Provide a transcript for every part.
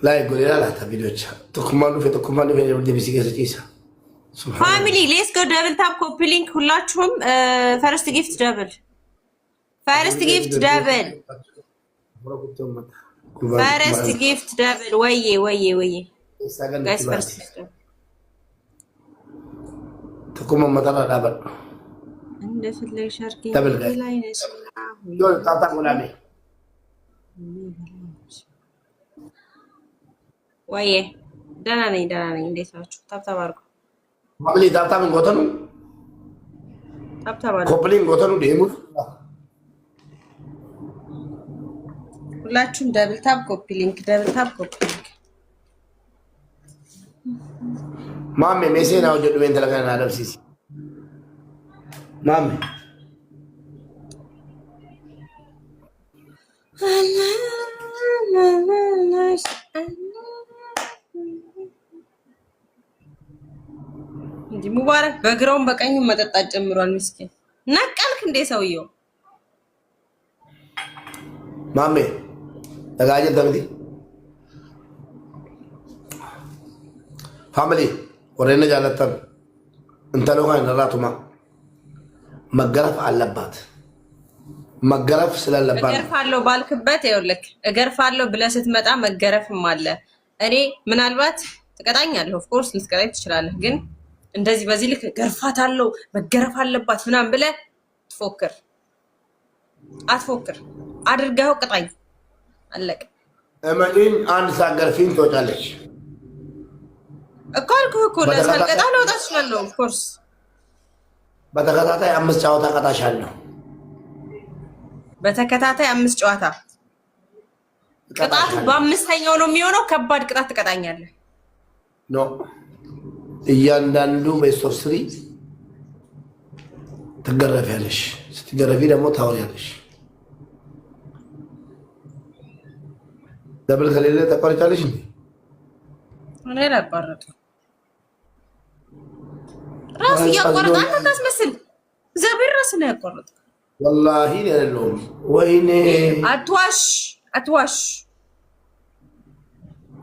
لا يقول لا لا تبي تكملوا في بدي بيسيك سجيسة فاميلي ليتس جو دبل تاب كوبي لينك كلاتهم فيرست جيفت دبل فيرست جيفت دبل فيرست جيفت دبل وي جايز فيرست تكون مثلا دبل عند في اللي شاركين دبل جايز يقول تعطى غلامي وي دانا ني دي ساتشو تاب اركو ماملي تعطى من غوتنو تاب كوبلين غوتنو ديمو ሁላችሁም ደብል ታብ ኮፒ ሊንክ ማሜ ሜሴና ወጀዱ ወንተ ለከና አለብሲሲ ማሜ እንዲ ሙባረክ በግራውም በቀኝም መጠጣት ጀምሯል። ምስኪን ነቀልክ እንዴ ሰውየው ማሜ ተጋጀል ተብቲ ፋሚሊ ወሬነ ጃለተን እንተለሆነ ነራቱማ መገረፍ አለባት መገረፍ ስለለባት እገርፋለሁ ባልክበት ይኸውልህ እገርፋለሁ ብለህ ስትመጣ መገረፍም አለ። እኔ ምናልባት ትቀጣኛለህ ኦፍ ኮርስ ልትቀጣኝ ትችላለህ፣ ግን እንደዚህ በዚህ ልክ ገርፋታለሁ መገረፍ አለባት ምናምን ብለህ አትፎክር። አድርገው ቅጣኝ አለቀ። እመጪን አንድ ሳገርፊን ትወጫለች እኮ አልኩህ እኮ ለሳልቀጣ ልወጣ እችላለሁ። ኦፍ ኮርስ በተከታታይ 5 ጨዋታ ቀጣሻለሁ። በተከታታይ 5 ጨዋታ ቅጣቱ በአምስተኛው ነው የሚሆነው። ከባድ ቅጣት ትቀጣኛለህ። ኖ እያንዳንዱ ቤስት ኦፍ 3 ትገረፊያለሽ። ስትገረፊ ደግሞ ታወሪያለሽ። ደብል ከሌለ ተቋርጫለሽ እንዴ? እኔ ላቋርጥ ራስ ያቋርጥ አንተ ታስመስል ዘብር ራስ ነው ያቋርጥ። ወላሂ ያለው ወይኔ አትዋሽ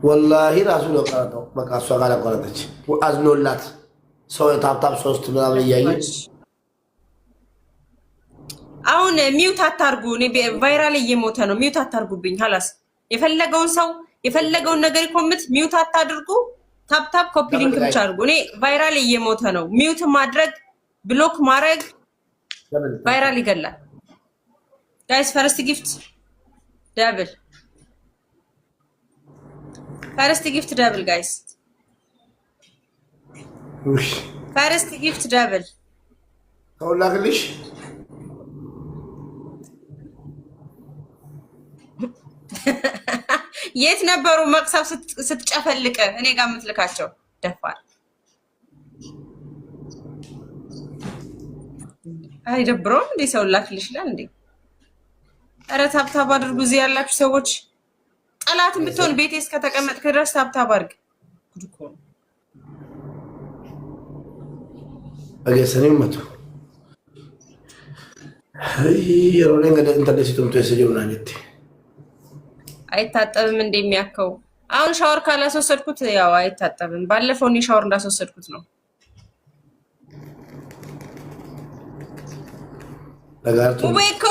ወላሂ ራሱ ነው ቀረጠው። በቃ እሷ ጋር አቋረጠች። አዝኖላት ሰው ታፕታፕ 3 ምናምን እያየች አሁን ሚውት አታርጉ። እኔ ቫይራል እየሞተ ነው። ሚውት አታርጉብኝ። ሀላስ የፈለገውን ሰው የፈለገውን ነገር ይኮምት። ሚውት አታድርጉ። ታፕታፕ ኮፒ ሊንክ ብቻ አድርጉ። እኔ ቫይራል እየሞተ ነው። ሚውት ማድረግ ብሎክ ማድረግ ቫይራል ይገላል። ጋይስ ፈርስት ጊፍት ደብል ጋይስ ፈርስት ጊፍት ደብል ከሁላክልሽ የት ነበሩ መቅሰብ ስትጨፈልቅ እኔ ጋር የምትልካቸው ደፋር አይደብረውም እንዴ? ሰው ላክልሽ ይላል እንዴ? ኧረ ታብታብ አድርጉ። እዚህ ያላችሁ ሰዎች ጠላትን ብትሆን ቤቴ እስከተቀመጥክ ድረስ ታብታብ አድርግ። ጉድ እኮ ነው። አገሰኔ መቶ የሮኔን ገደ ኢንተርኔት ተሰጀውና ነቲ አይታጠብም እንደሚያከው አሁን ሻወር ካላስወሰድኩት ያው አይታጠብም። ባለፈው እኔ ሻወር እንዳስወሰድኩት ነው። ለጋርቱ ወይኮ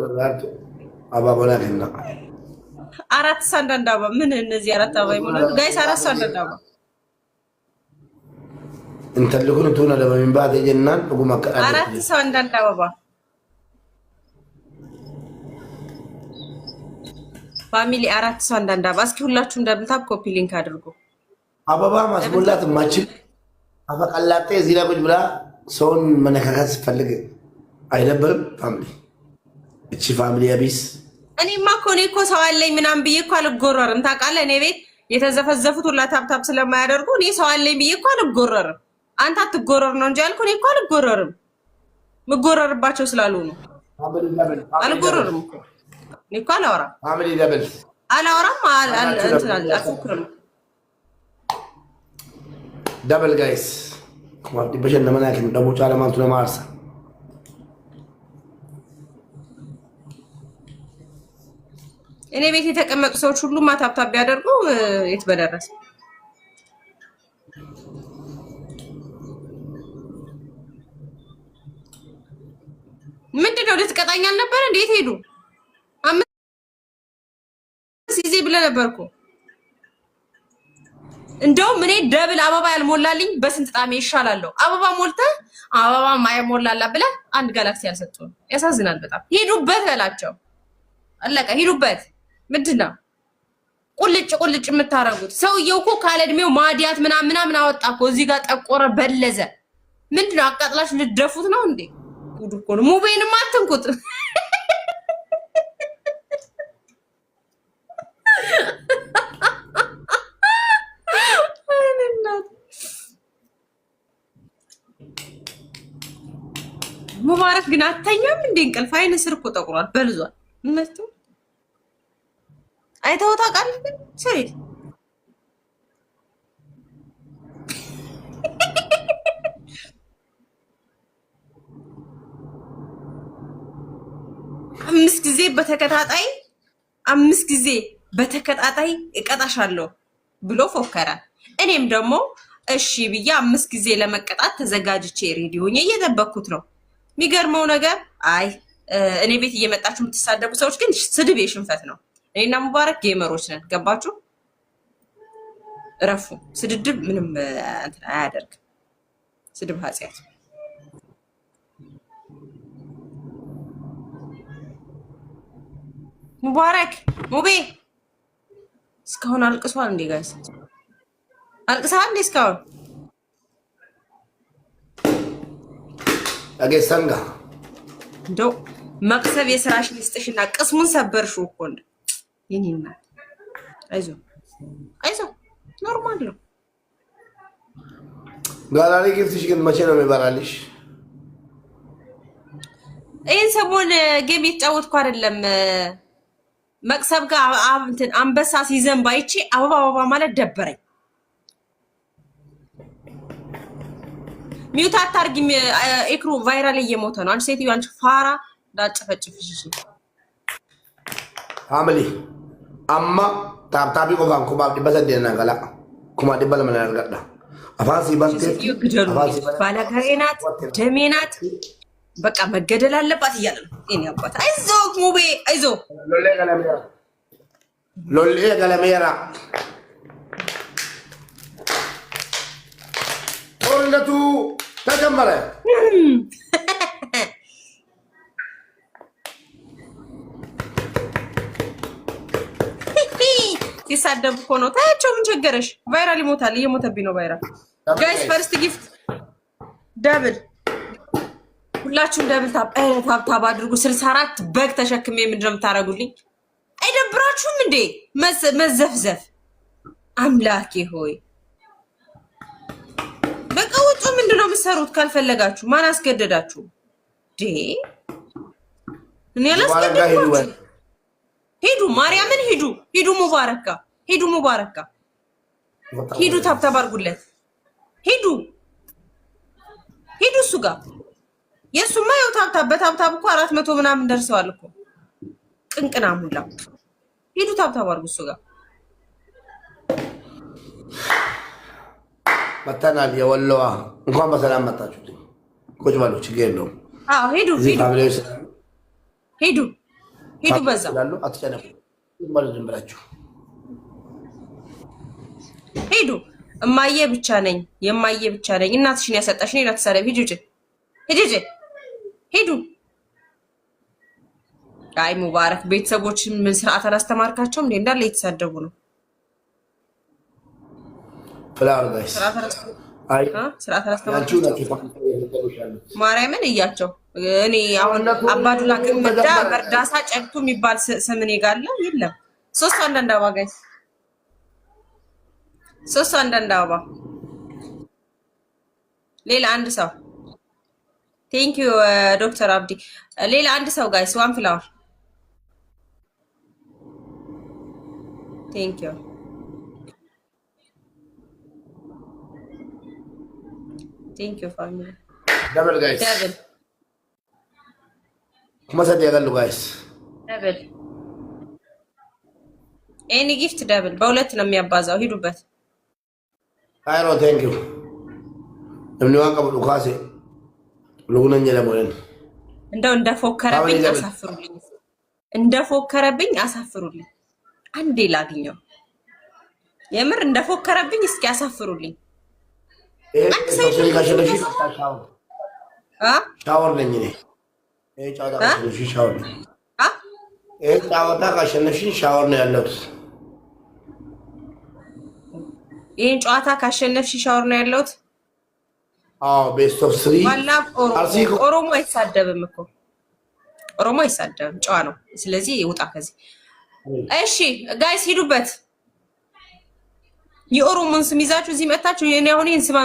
ለጋርቱ አባባላ ገና 4 ሳንዳንድ አባ ምን እነዚህ 4 አባ ይሞላሉ ጋይስ። 4 ሳንዳንድ አባ እንተልኩን ቱና ለበሚን ባደ ጀናን ኡጉማ ከአለ 4 ሳንዳንድ አባ ፋሚሊ 4 ሳንዳንድ አባ። እስኪ ሁላችሁም ደብልታፕ ኮፒ ሊንክ አድርጉ። አበባ ማስሞላት ማችል አፈቀላጤ እዚህ ላይ ቁጭ ብላ ሰውን መነካካት ስትፈልግ አይደብርም? ፋሚሊ እቺ ፋሚሊ አቢስ እኔማ እኮ ሰው አለኝ ምናምን ብዬ እኮ አልጎረርም። ታውቃለህ እኔ ቤት የተዘፈዘፉት ሁላ ታፕታፕ ስለማያደርጉ እኔ ሰው አለኝ ብዬ እኮ አልጎረርም። አንተ አትጎረር ነው እንጂ አልኩ። እኔ እኮ አልጎረርም። ምጎረርባቸው ስላሉ ነው። አልጎረርም እኮ እኔ እኮ አላወራም። ፋሚሊ ደብል አላወራም እንትን አልፎክርም። ደብል ጋይስ ኮማዲ በሸነ መናከን ደሞ ቻለማንቱ ለማርሳ እኔ ቤት የተቀመጡ ሰዎች ሁሉ ማታብታብ ቢያደርጉ የት በደረሰ። ምንድነው ልትቀጣኝ አልነበረ? እንዴት ሄዱ? አምስት ጊዜ ብለህ ነበርኩ። እንደውም እኔ ደብል አበባ ያልሞላልኝ በስንት ጣሜ ይሻላለሁ። አበባ ሞልተህ አበባ ማይሞላላ ብለህ አንድ ጋላክሲ ያልሰጡን ያሳዝናል በጣም። ሂዱበት በላቸው። አለቀ። ሂዱበት። ምንድነው ቁልጭ ቁልጭ የምታረጉት? ሰውየው እኮ ካለ እድሜው ማዲያት ምናምን አወጣ እኮ። እዚህ ጋር ጠቆረ በለዘ። ምንድነው አቃጥላችሁ ልደፉት ነው እንዴ? ጉድ እኮ ነው። ሙቤንም አትንኩት። ሙባረክ ግን አተኛም እንዴ? እንቅልፍ አይነ ስር እኮ ጠቁሯል፣ በልዟል። እነሱ አይተው ታውቃለህ? ግን ሰይድ አምስት ጊዜ በተከታታይ እቀጣሻለሁ ብሎ ፎከረ። እኔም ደግሞ እሺ ብዬ 5 ጊዜ ለመቀጣት ተዘጋጅቼ ሬዲ ሆኜ እየጠበኩት ነው። የሚገርመው ነገር እኔ ቤት እየመጣችሁ የምትሳደቡ ሰዎች ግን ስድብ የሽንፈት ነው። እኔና ሙባረክ ጌመሮች ነን። ገባችሁ? እረፉ። ስድድብ ምንም አያደርግም። ስድብ ኃጢአት። ሙባረክ ሙቤ እስካሁን አልቅሷል እንዴ? ጋይስ አልቅሰሃል እንዴ እስካሁን? አገሰንጋ እንደው መቅሰብ የስራሽን ይስጥሽና ቅስሙን ሰበርሽው እኮ እንደ የኔና አይዞ ኖርማል ነው። ጋላሪ ጊፍትሽ ግን መቼ ነው የሚበራልሽ? ይሄን ሰሞን ጌም የተጫወትኩ አይደለም። መቅሰብ ጋር አንበሳ ሲዘንብ አይቼ አበባ ማለት ደበረኝ። ሚውት አታርጊ። ኤክሩ ቫይራል እየሞተ ነው። አንቺ ሴትዮ አንቺ ፋራ ዳጨፈጭፍሽ ፋሚሊ አማ ታብታቢ ቆፋን ኩማ ዲበሰደና ገላ ኩማ ዲበለ ምን ያርጋዳ አፋሲ ባንቴ አፋሲ ባላጋሬ ናት፣ ደሜ ናት፣ በቃ መገደል አለባት እያለ ነው። እኔ አባት አይዞ ሙቤ አይዞ ሎሌ ገለሜራ ጦርነቱ ተጀመረ። ሲሳደብ እኮ ነው። ታያቸው። ምን ቸገረሽ? ቫይራል ይሞታል። እየሞተብኝ ነው ቫይራል። ጋይስ ፈርስት ጊፍት ደብል፣ ሁላችሁም ደብል ታብ አድርጉ። 64 በግ ተሸክሜ ምንድን ነው የምታደርጉልኝ? አይደብራችሁም እንዴ መዘፍዘፍ? አምላኬ ሆይ በቃ ውጡ። ምንድን ነው የምትሰሩት? ካልፈለጋችሁ ማን አስገደዳችሁ? እኔ አላስገደድኳችሁ። ሂዱ፣ ማርያምን ሂዱ፣ ሙባረካ ሂዱ፣ ታብታብ አድርጉለት። ሂዱ እሱ ጋር የእሱማ ያው በታብታብ እኮ 400 ምናምን ደርሰዋል እኮ ቅንቅና ሙላ። ሂዱ ታብታብ አድርጉ እሱ ጋር። መተናል። የወለዋ እንኳን በሰላም መጣችሁ። ቁጭ በሉ፣ ችግር የለውም። ሂዱ በዛ አትጨነቁ። ዝም ብላችሁ ሂዱ። እማዬ ብቻ ነኝ እናትሽን ያሰጣሽ ነኝ። አትሳደብ። ሂዱ። አይ ሙባረክ ቤተሰቦች ምን ስርዓት አላስተማርካቸውም እንዴ? እንዳለ እየተሳደቡ ነው። ፍላር ጋይስ ስርዓት አላስተማርካቸውም። ማርያምን እያቸው እኔ አሁን አባዱላ ግን መርዳሳ ጨቅቱ የሚባል ስም እኔ ጋር አለ የለም። 3 አንዳንድ አበባ ጋይስ፣ 3 አንዳንድ አበባ። ሌላ አንድ ሰው ቴንክ ዩ ዶክተር አብዲ። ሌላ አንድ ሰው ጋይስ፣ 1 ፍላወር ቴንክ ዩ። ፋሚሊ ደብል ጋይስ፣ ደብል ኩመሰድ ያገሉ ጋይስ፣ ደብል ኤኒ ጊፍት ደብል በሁለት ነው የሚያባዛው። ሂዱበት። አይሮ ቴንክ ዩ እምኒ ዋን ቀብዱ ካሴ ልጉነኝ ለሞለን እንደው እንደፎከረብኝ አሳፍሩልኝ። እንደፎከረብኝ አሳፍሩልኝ። አንዴ ላግኘው። የምር እንደፎከረብኝ እስኪ አሳፍሩልኝ። አንድ ሰው ሻወር ነኝ እኔ ጫወታ ካሸነፍሽ ሻወር ነኝ። ጫወታ ካሸነፍሽ ሻወር ነው ያለሁት። ይሄን ጨዋታ ካሸነፍሽ ሻወር ነው ያለሁት። አዎ ቤስት ኦፍ 3 ዋላ ኦሮሞ አይሳደብም እኮ ኦሮሞ አይሳደብም፣ ጨዋ ነው። ስለዚህ ይውጣ ከዚህ። እሺ ጋይስ ሂዱበት። የኦሮሞን ስም ይዛችሁ እዚህ መጣችሁ። የኔ አሁን ይሄን ስማ